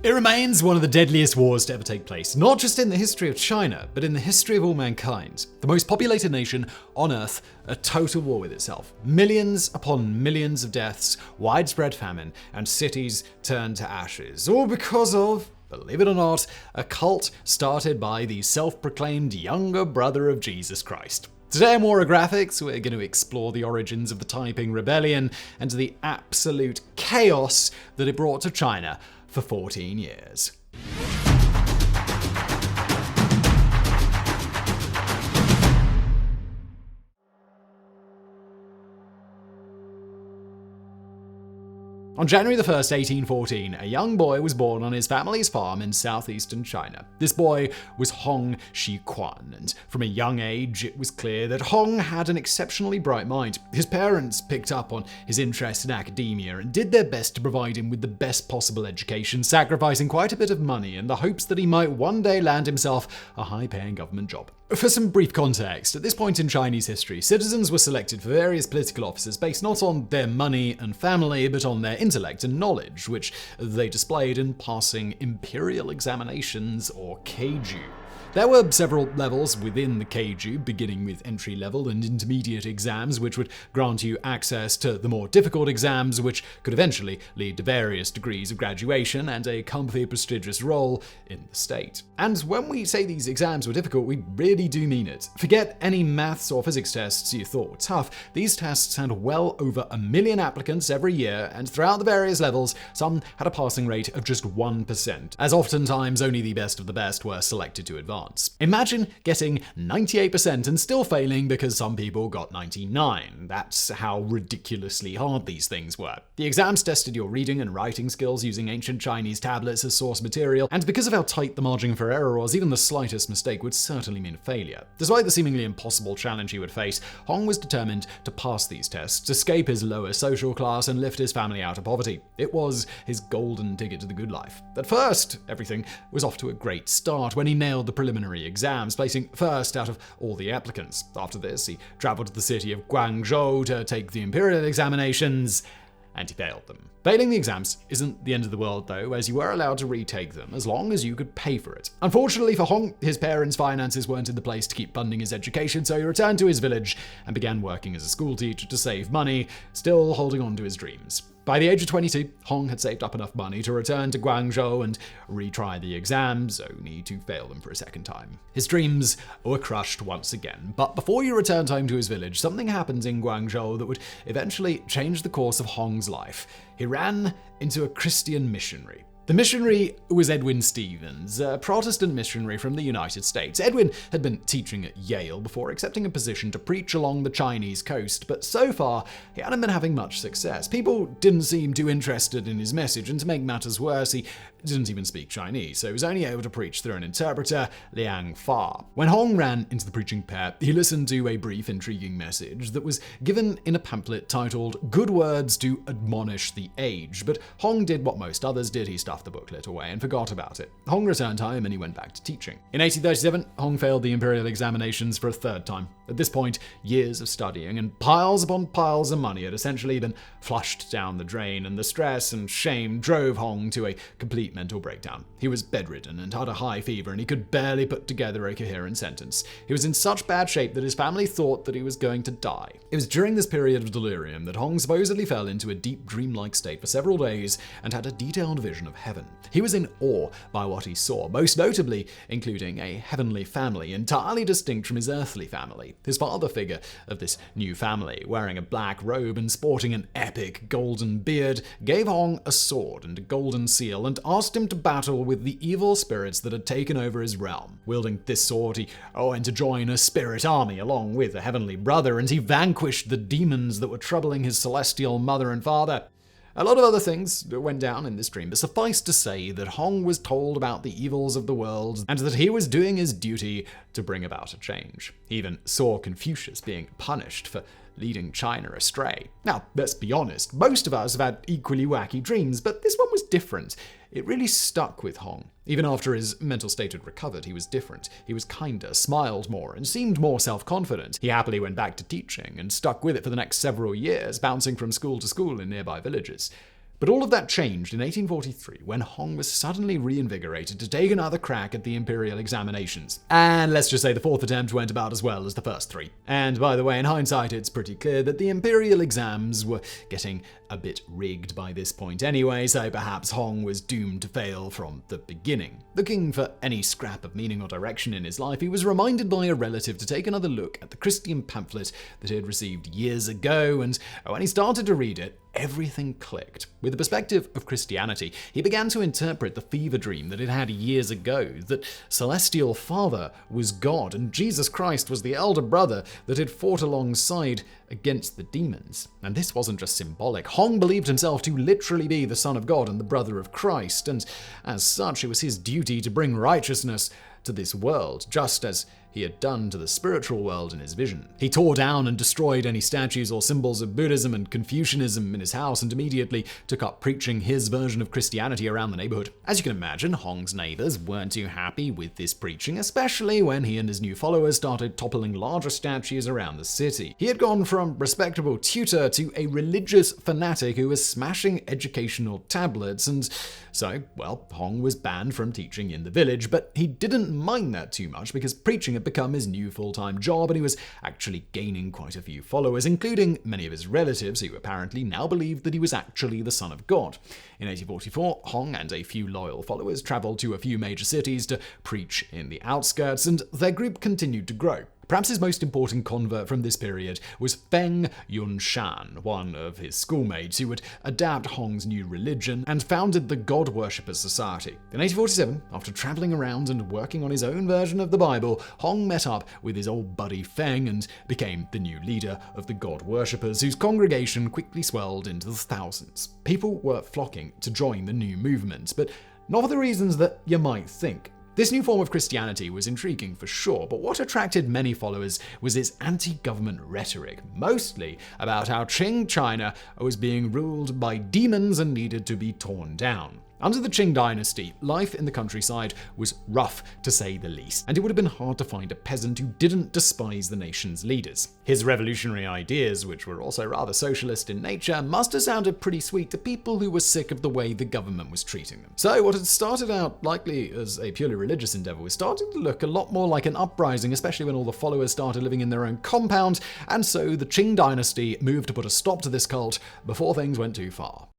It remains one of the deadliest wars to ever take place, not just in the history of China, but in the history of all mankind. The most populated nation on Earth, a total war with itself. Millions upon millions of deaths, widespread famine, and cities turned to ashes. All because of, believe it or not, a cult started by the self-proclaimed younger brother of Jesus Christ. Today on Warographics, we're going to explore the origins of the Taiping Rebellion and the absolute chaos that it brought to China for 14 years. On January 1st, 1814, a young boy was born on his family's farm in southeastern China. This boy was Hong Xiuquan, and from a young age, it was clear that Hong had an exceptionally bright mind. His parents picked up on his interest in academia and did their best to provide him with the best possible education, sacrificing quite a bit of money in the hopes that he might one day land himself a high-paying government job. For some brief context, at this point in Chinese history, citizens were selected for various political offices based not on their money and family, but on their intellect and knowledge, which they displayed in passing imperial examinations, or keiju. There were several levels within the keiju, beginning with entry-level and intermediate exams, which would grant you access to the more difficult exams, which could eventually lead to various degrees of graduation and a comfy, prestigious role in the state. And when we say these exams were difficult, we really do mean it. Forget any maths or physics tests you thought were tough. These tests had well over 1 million applicants every year, and throughout the various levels, some had a passing rate of just 1%, as oftentimes only the best of the best were selected to advance. Imagine getting 98% and still failing because some people got 99. That's how ridiculously hard these things were. The exams tested your reading and writing skills using ancient Chinese tablets as source material, and because of how tight the margin for error was, even the slightest mistake would certainly mean failure. Despite the seemingly impossible challenge he would face, Hong was determined to pass these tests, escape his lower social class, and lift his family out of poverty. It was his golden ticket to the good life. At first, everything was off to a great start when he nailed the preliminary exams, placing first out of all the applicants. After this, he traveled to the city of Guangzhou to take the imperial examinations, and he failed them. Failing the exams isn't the end of the world, though, as you were allowed to retake them as long as you could pay for it. Unfortunately for Hong, his parents' finances weren't in the place to keep funding his education, so he returned to his village and began working as a schoolteacher to save money, still holding on to his dreams. By the age of 22, Hong had saved up enough money to return to Guangzhou and retry the exams, only to fail them for a second time. His dreams were crushed once again, but before he returned home to his village, something happened in Guangzhou that would eventually change the course of Hong's life. He ran into a Christian missionary. The missionary was Edwin Stevens, a Protestant missionary from the United States. Edwin had been teaching at Yale before accepting a position to preach along the Chinese coast, but so far, he hadn't been having much success. People didn't seem too interested in his message, and to make matters worse, he didn't even speak Chinese, so he was only able to preach through an interpreter, Liang Fa. When Hong ran into the preaching pair, he listened to a brief, intriguing message that was given in a pamphlet titled "Good Words to Admonish the Age," but Hong did what most others did. He stuffed the booklet away and forgot about it. Hong returned home and he went back to teaching. In 1837, Hong failed the imperial examinations for a third time. At this point, years of studying and piles upon piles of money had essentially been flushed down the drain, and the stress and shame drove Hong to a complete mental breakdown. He was bedridden and had a high fever, and he could barely put together a coherent sentence. He was in such bad shape that his family thought that he was going to die. It was during this period of delirium that Hong supposedly fell into a deep dreamlike state for several days and had a detailed vision of heaven. He was in awe by what he saw, most notably including a heavenly family entirely distinct from his earthly family. His father figure of this new family, wearing a black robe and sporting an epic golden beard, gave Hong a sword and a golden seal and asked him to battle with the evil spirits that had taken over his realm. Wielding this sword, he went to join a spirit army along with a heavenly brother, and he vanquished the demons that were troubling his celestial mother and father. A lot of other things went down in this dream, but suffice to say that Hong was told about the evils of the world and that he was doing his duty to bring about a change. He even saw Confucius being punished for leading China astray. Now, let's be honest, most of us have had equally wacky dreams, but this one was different. It really stuck with Hong. Even after his mental state had recovered, he was different. He was kinder, smiled more, and seemed more self-confident. He happily went back to teaching and stuck with it for the next several years, bouncing from school to school in nearby villages. But all of that changed in 1843 when Hong was suddenly reinvigorated to take another crack at the imperial examinations. And let's just say the fourth attempt went about as well as the first three. And by the way, in hindsight, it's pretty clear that the imperial exams were getting a bit rigged by this point anyway, so perhaps Hong was doomed to fail from the beginning. Looking for any scrap of meaning or direction in his life, he was reminded by a relative to take another look at the Christian pamphlet that he had received years ago, and when he started to read it, everything clicked. With the perspective of Christianity, he began to interpret the fever dream that it had years ago, that Celestial Father was God and Jesus Christ was the elder brother that had fought alongside against the demons. And this wasn't just symbolic. Hong believed himself to literally be the Son of God and the brother of Christ, and as such, it was his duty to bring righteousness to this world, just as he had done to the spiritual world in his vision. He tore down and destroyed any statues or symbols of Buddhism and Confucianism in his house and immediately took up preaching his version of Christianity around the neighborhood. As you can imagine, Hong's neighbors weren't too happy with this preaching, especially when he and his new followers started toppling larger statues around the city. He had gone from respectable tutor to a religious fanatic who was smashing educational tablets, and so, well, Hong was banned from teaching in the village, but he didn't mind that too much because preaching had become his new full-time job, and he was actually gaining quite a few followers, including many of his relatives who apparently now believed that he was actually the Son of God. In 1844, Hong and a few loyal followers traveled to a few major cities to preach in the outskirts, and their group continued to grow. Perhaps his most important convert from this period was Feng Yunshan, one of his schoolmates who would adapt Hong's new religion and founded the God Worshippers Society. In 1847, after traveling around and working on his own version of the Bible, Hong met up with his old buddy Feng and became the new leader of the God Worshippers, whose congregation quickly swelled into the thousands. People were flocking to join the new movement, but not for the reasons that you might think. This new form of Christianity was intriguing for sure, but what attracted many followers was its anti-government rhetoric, mostly about how Qing China was being ruled by demons and needed to be torn down. Under the Qing dynasty, life in the countryside was rough, to say the least, and it would have been hard to find a peasant who didn't despise the nation's leaders. His revolutionary ideas, which were also rather socialist in nature, must have sounded pretty sweet to people who were sick of the way the government was treating them. So what had started out likely as a purely religious endeavor was starting to look a lot more like an uprising, especially when all the followers started living in their own compound, and so the Qing dynasty moved to put a stop to this cult before things went too far.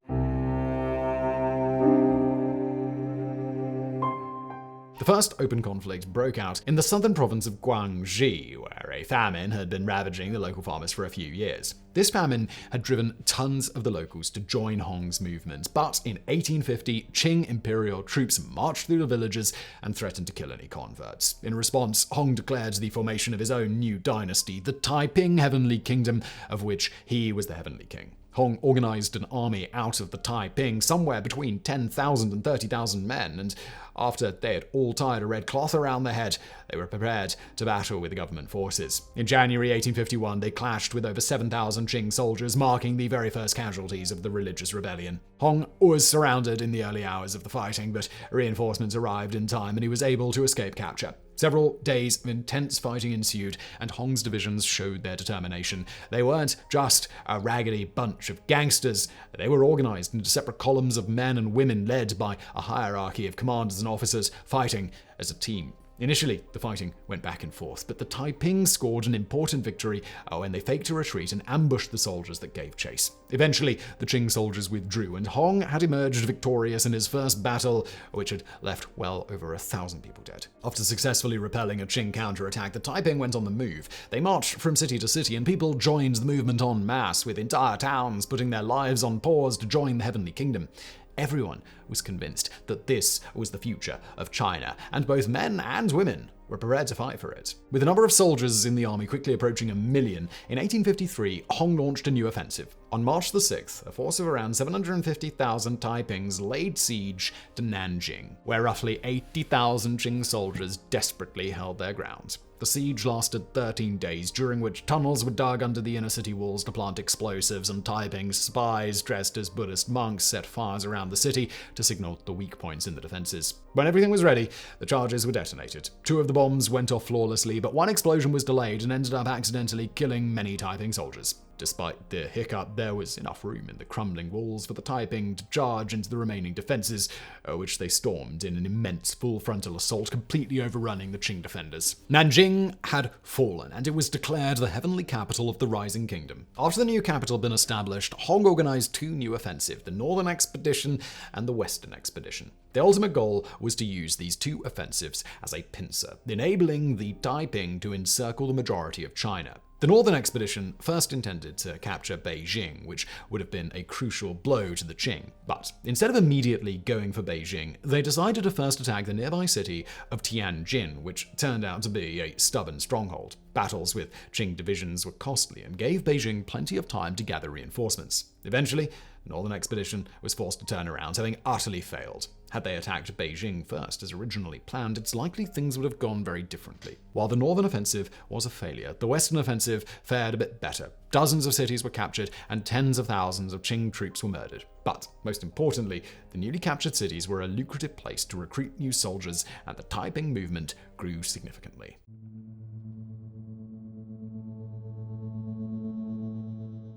The first open conflict broke out in the southern province of Guangxi, where a famine had been ravaging the local farmers for a few years. This famine had driven tons of the locals to join Hong's movement, but in 1850, Qing imperial troops marched through the villages and threatened to kill any converts. In response, Hong declared the formation of his own new dynasty, the Taiping Heavenly Kingdom, of which he was the Heavenly King. Hong organized an army out of the Taiping, somewhere between 10,000 and 30,000 men, and after they had all tied a red cloth around their head, they were prepared to battle with the government forces. In January 1851, they clashed with over 7,000 Qing soldiers, marking the very first casualties of the religious rebellion. Hong was surrounded in the early hours of the fighting, but reinforcements arrived in time and he was able to escape capture. Several days of intense fighting ensued, and Hong's divisions showed their determination. They weren't just a raggedy bunch of gangsters. They were organized into separate columns of men and women led by a hierarchy of commanders and officers fighting as a team. Initially, the fighting went back and forth, but the Taiping scored an important victory when they faked a retreat and ambushed the soldiers that gave chase. Eventually, the Qing soldiers withdrew, and Hong had emerged victorious in his first battle, which had left well over 1,000 people dead. After successfully repelling a Qing counter-attack, the Taiping went on the move. They marched from city to city, and people joined the movement en masse, with entire towns putting their lives on pause to join the Heavenly Kingdom. Everyone was convinced that this was the future of China, and both men and women were prepared to fight for it. With the number of soldiers in the army quickly approaching 1 million, in 1853, Hong launched a new offensive. On March the 6th, a force of around 750,000 Taipings laid siege to Nanjing, where roughly 80,000 Qing soldiers desperately held their ground. The siege lasted 13 days, during which tunnels were dug under the inner city walls to plant explosives, and Taiping spies dressed as Buddhist monks set fires around the city to signal the weak points in the defenses. When everything was ready, the charges were detonated. 2 of the bombs went off flawlessly, but one explosion was delayed and ended up accidentally killing many Taiping soldiers. Despite the hiccup, there was enough room in the crumbling walls for the Taiping to charge into the remaining defenses, which they stormed in an immense full frontal assault, completely overrunning the Qing defenders. Nanjing had fallen, and it was declared the heavenly capital of the rising kingdom. After the new capital had been established, Hong organized two new offensives, the Northern Expedition and the Western Expedition. The ultimate goal was to use these two offensives as a pincer, enabling the Taiping to encircle the majority of China. The Northern Expedition first intended to capture Beijing, which would have been a crucial blow to the Qing. But instead of immediately going for Beijing, they decided to first attack the nearby city of Tianjin, which turned out to be a stubborn stronghold. Battles with Qing divisions were costly and gave Beijing plenty of time to gather reinforcements. Eventually, the Northern Expedition was forced to turn around, having utterly failed. Had they attacked Beijing first as originally planned, it's likely things would have gone very differently. While the Northern Offensive was a failure, the Western Offensive fared a bit better. Dozens of cities were captured and tens of thousands of Qing troops were murdered. But, most importantly, the newly captured cities were a lucrative place to recruit new soldiers, and the Taiping movement grew significantly.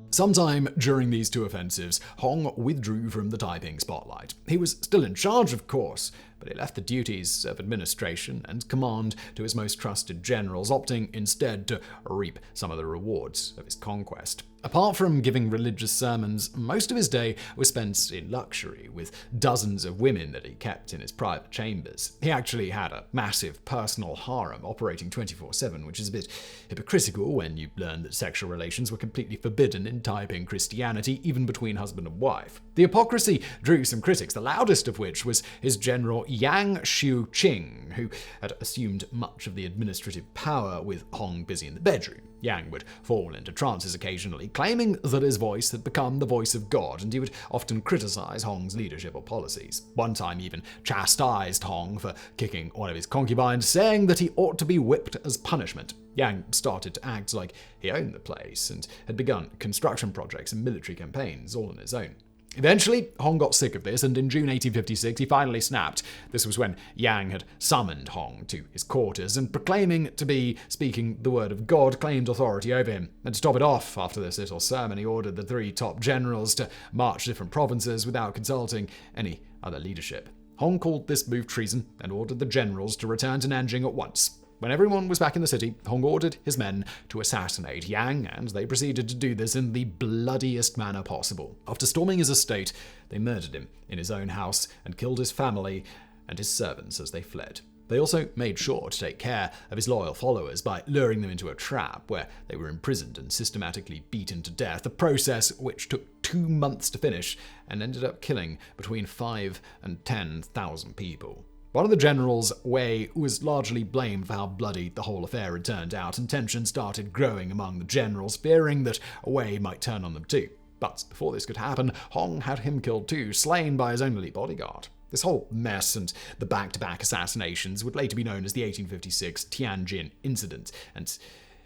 Sometime during these two offensives, Hong withdrew from the Taiping spotlight. He was still in charge, of course, but he left the duties of administration and command to his most trusted generals, opting instead to reap some of the rewards of his conquest. Apart from giving religious sermons, most of his day was spent in luxury, with dozens of women that he kept in his private chambers. He actually had a massive personal harem operating 24/7, which is a bit hypocritical when you learn that sexual relations were completely forbidden in Taiping Christianity, even between husband and wife. The hypocrisy drew some critics, the loudest of which was his general Yang Xiuqan, who had assumed much of the administrative power with Hong busy in the bedroom. Yang would fall into trances occasionally, claiming that his voice had become the voice of God, and he would often criticize Hong's leadership or policies. One time even chastised Hong for kicking one of his concubines, saying that he ought to be whipped as punishment. Yang started to act like he owned the place and had begun construction projects and military campaigns all on his own. Eventually, Hong got sick of this, and in June 1856 he finally snapped. This was when Yang had summoned Hong to his quarters and, proclaiming to be speaking the word of God, claimed authority over him. And to top it off, after this little sermon, he ordered the three top generals to march to different provinces without consulting any other leadership. Hong called this move treason and ordered the generals to return to Nanjing at once. When everyone was back in the city, Hong ordered his men to assassinate Yang, and they proceeded to do this in the bloodiest manner possible. After storming his estate, they murdered him in his own house and killed his family and his servants as they fled. They also made sure to take care of his loyal followers by luring them into a trap where they were imprisoned and systematically beaten to death, a process which took 2 months to finish and ended up killing between 5,000 and 10,000 people. One of the generals, Wei, was largely blamed for how bloody the whole affair had turned out, and tension started growing among the generals, fearing that Wei might turn on them too. But before this could happen, Hong had him killed too, slain by his own elite bodyguard. This whole mess and the back-to-back assassinations would later be known as the 1856 Tianjin incident, and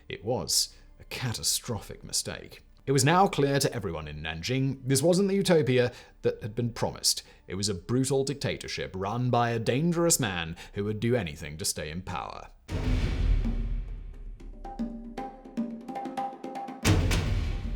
it was a catastrophic mistake. It was now clear to everyone in Nanjing this wasn't the utopia that had been promised. It was a brutal dictatorship run by a dangerous man who would do anything to stay in power.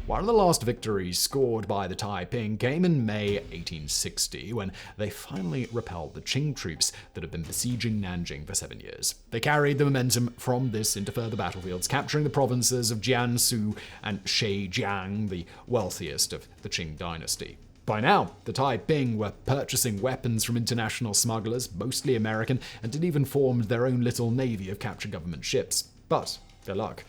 One of the last victories scored by the Taiping came in May 1860, when they finally repelled the Qing troops that had been besieging Nanjing for 7 years. They carried the momentum from this into further battlefields, capturing the provinces of Jiangsu and Zhejiang, the wealthiest of the Qing dynasty. By now, the Taiping were purchasing weapons from international smugglers, mostly American, and had even formed their own little navy of captured government ships. But their luck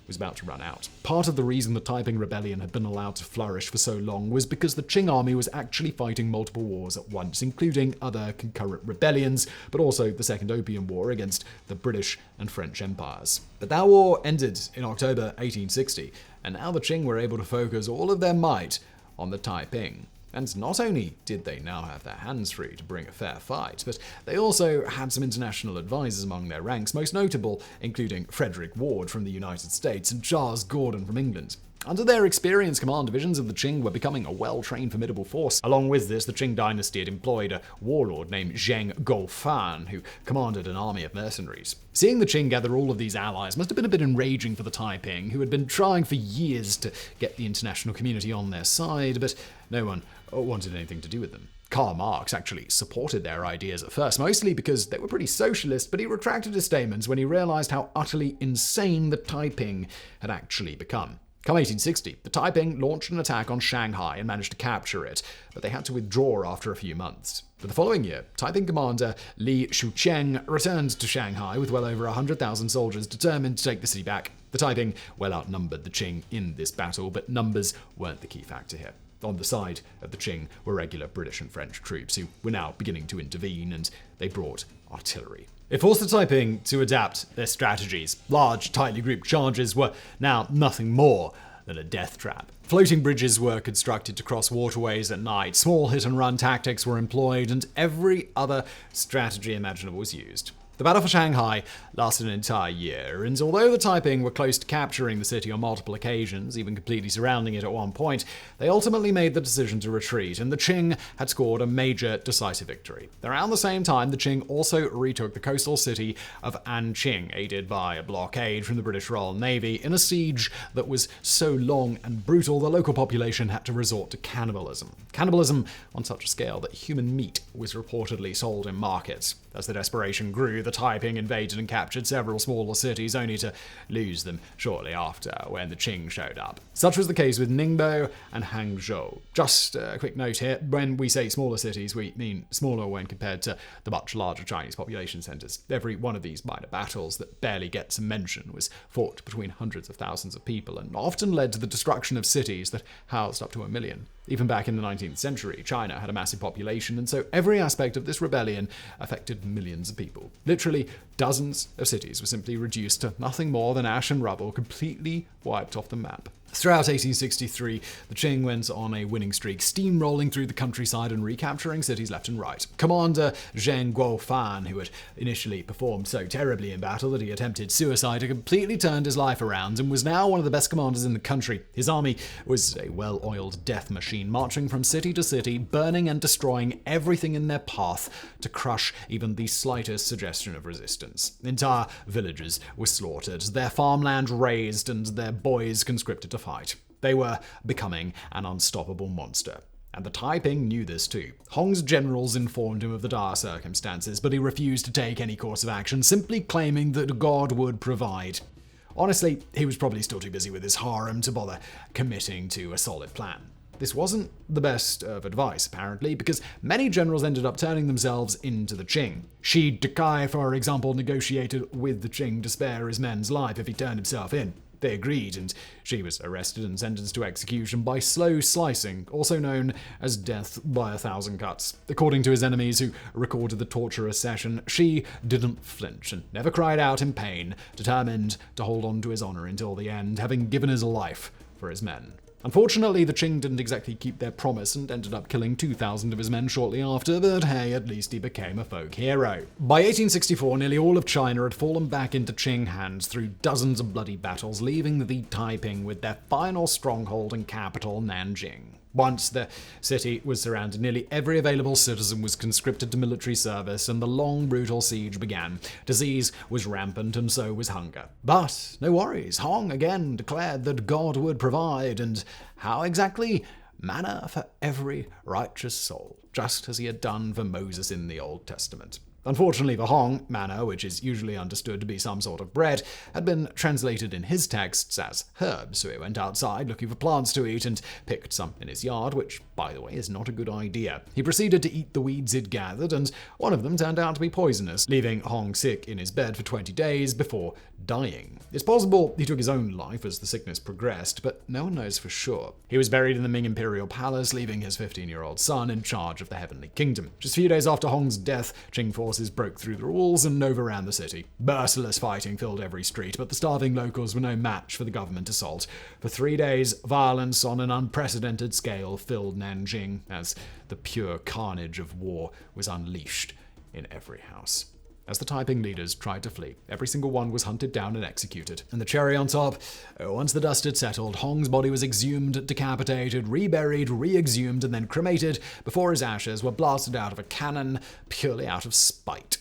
was about to run out. Part of the reason the Taiping Rebellion had been allowed to flourish for so long was because the Qing army was actually fighting multiple wars at once, including other concurrent rebellions, but also the Second Opium War against the British and French empires. But that war ended in October 1860, and now the Qing were able to focus all of their might on the Taiping. And not only did they now have their hands free to bring a fair fight, but they also had some international advisors among their ranks, most notable including Frederick Ward from the United States and Charles Gordon from England. Under their experience, command divisions of the Qing were becoming a well-trained, formidable force. Along with this, the Qing dynasty had employed a warlord named Zheng Guofan, who commanded an army of mercenaries. Seeing the Qing gather all of these allies must have been a bit enraging for the Taiping, who had been trying for years to get the international community on their side, but no one wanted anything to do with them. Karl Marx actually supported their ideas at first, mostly because they were pretty socialist, but he retracted his statements when he realized how utterly insane the Taiping had actually become. Come 1860, the Taiping launched an attack on Shanghai and managed to capture it, but they had to withdraw after a few months. But the following year, Taiping commander Li Xiuquan returned to Shanghai with well over 100,000 soldiers determined to take the city back. The Taiping well outnumbered the Qing in this battle, but numbers weren't the key factor here. On the side of the Qing were regular British and French troops who were now beginning to intervene, and they brought artillery. It forced the Taiping to adapt their strategies. Large, tightly grouped charges were now nothing more than a death trap. Floating bridges were constructed to cross waterways at night, small hit-and-run tactics were employed, and every other strategy imaginable was used. The battle for Shanghai lasted an entire year, and although the Taiping were close to capturing the city on multiple occasions, even completely surrounding it at one point, they ultimately made the decision to retreat, and the Qing had scored a major decisive victory. Around the same time, the Qing also retook the coastal city of Anqing, aided by a blockade from the British Royal Navy, in a siege that was so long and brutal the local population had to resort to cannibalism. Cannibalism on such a scale that human meat was reportedly sold in markets. As the desperation grew, the Taiping invaded and captured several smaller cities, only to lose them shortly after when the Qing showed up. Such was the case with Ningbo and Hangzhou. Just a quick note here, when we say smaller cities, we mean smaller when compared to the much larger Chinese population centers. Every one of these minor battles that barely gets a mention was fought between hundreds of thousands of people and often led to the destruction of cities that housed up to 1 million. Even back in the 19th century, China had a massive population, and so every aspect of this rebellion affected millions of people. Literally, dozens of cities were simply reduced to nothing more than ash and rubble, completely wiped off the map. Throughout 1863, the Qing went on a winning streak, steamrolling through the countryside and recapturing cities left and right. Commander Zheng Guofan, who had initially performed so terribly in battle that he attempted suicide, had completely turned his life around and was now one of the best commanders in the country. His army was a well-oiled death machine, marching from city to city, burning and destroying everything in their path to crush even the slightest suggestion of resistance. Entire villages were slaughtered, their farmland razed, and their boys conscripted to fight. They were becoming an unstoppable monster. And the Taiping knew this too. Hong's generals informed him of the dire circumstances, but he refused to take any course of action, simply claiming that God would provide. Honestly, he was probably still too busy with his harem to bother committing to a solid plan. This wasn't the best of advice, apparently, because many generals ended up turning themselves into the Qing. Shi Dekai, for example, negotiated with the Qing to spare his men's life if he turned himself in. They agreed, and she was arrested and sentenced to execution by slow slicing, also known as death by 1,000 cuts. According to his enemies who recorded the torturous session, she didn't flinch and never cried out in pain, determined to hold on to his honor until the end, having given his life for his men. Unfortunately, the Qing didn't exactly keep their promise and ended up killing 2,000 of his men shortly after, but hey, at least he became a folk hero. By 1864, nearly all of China had fallen back into Qing hands through dozens of bloody battles, leaving the Taiping with their final stronghold and capital, Nanjing. Once the city was surrounded, nearly every available citizen was conscripted to military service, and the long, brutal siege began. Disease was rampant, and so was hunger. But no worries, Hong again declared that God would provide, and how exactly? Manna for every righteous soul, just as he had done for Moses in the Old Testament. Unfortunately for Hong, manna, which is usually understood to be some sort of bread, had been translated in his texts as herbs, so he went outside looking for plants to eat and picked some in his yard, which, by the way, is not a good idea. He proceeded to eat the weeds he'd gathered, and one of them turned out to be poisonous, leaving Hong sick in his bed for 20 days before dying. It's possible he took his own life as the sickness progressed, but no one knows for sure. He was buried in the Ming Imperial Palace, leaving his 15-year-old son in charge of the Heavenly Kingdom. Just a few days after Hong's death, Qing forces broke through the walls and overran the city. Merciless fighting filled every street, but the starving locals were no match for the government assault. For 3 days, violence on an unprecedented scale filled Nanjing as the pure carnage of war was unleashed in every house. as the Taiping leaders tried to flee. Every single one was hunted down and executed. And the cherry on top, once the dust had settled, Hong's body was exhumed, decapitated, reburied, re-exhumed, and then cremated before his ashes were blasted out of a cannon purely out of spite.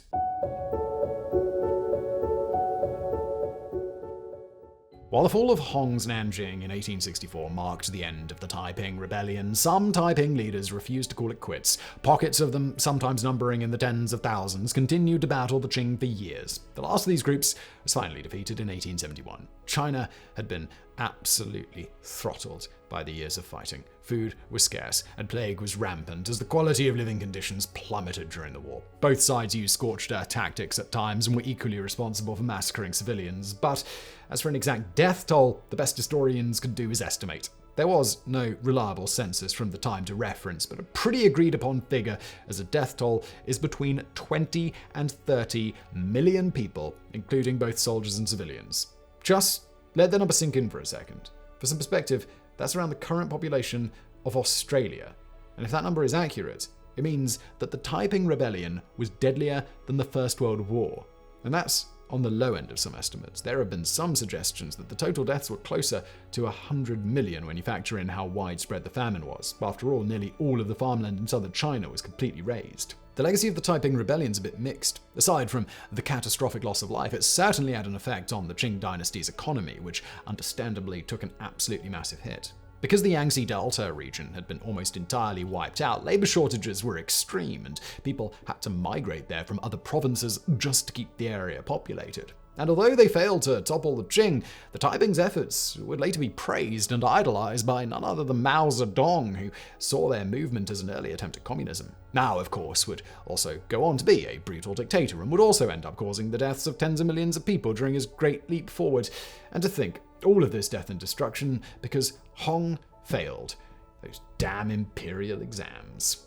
While the fall of Hong's Nanjing in 1864 marked the end of the Taiping Rebellion, some Taiping leaders refused to call it quits. Pockets of them, sometimes numbering in the tens of thousands, continued to battle the Qing for years. The last of these groups was finally defeated in 1871. China had been absolutely throttled by the years of fighting. Food was scarce, and plague was rampant as the quality of living conditions plummeted during the war. Both sides used scorched earth tactics at times and were equally responsible for massacring civilians, but as for an exact death toll, the best historians could do is estimate. There was no reliable census from the time to reference, but a pretty agreed upon figure as a death toll is between 20 and 30 million people, including both soldiers and civilians. Just let the number sink in for a second. For some perspective, that's around the current population of Australia. And if that number is accurate, it means that the Taiping Rebellion was deadlier than the First World War. And that's on the low end of some estimates. There have been some suggestions that the total deaths were closer to 100 million when you factor in how widespread the famine was. After all, nearly all of the farmland in southern China was completely razed. The legacy of the Taiping Rebellion is a bit mixed. Aside from the catastrophic loss of life, it certainly had an effect on the Qing dynasty's economy, which understandably took an absolutely massive hit. Because the Yangtze Delta region had been almost entirely wiped out, labor shortages were extreme, and people had to migrate there from other provinces just to keep the area populated. And although they failed to topple the Qing, the Taiping's efforts would later be praised and idolized by none other than Mao Zedong, who saw their movement as an early attempt at communism. Mao, of course, would also go on to be a brutal dictator and would also end up causing the deaths of tens of millions of people during his great leap forward. And to think, all of this death and destruction because Hong failed those damn imperial exams.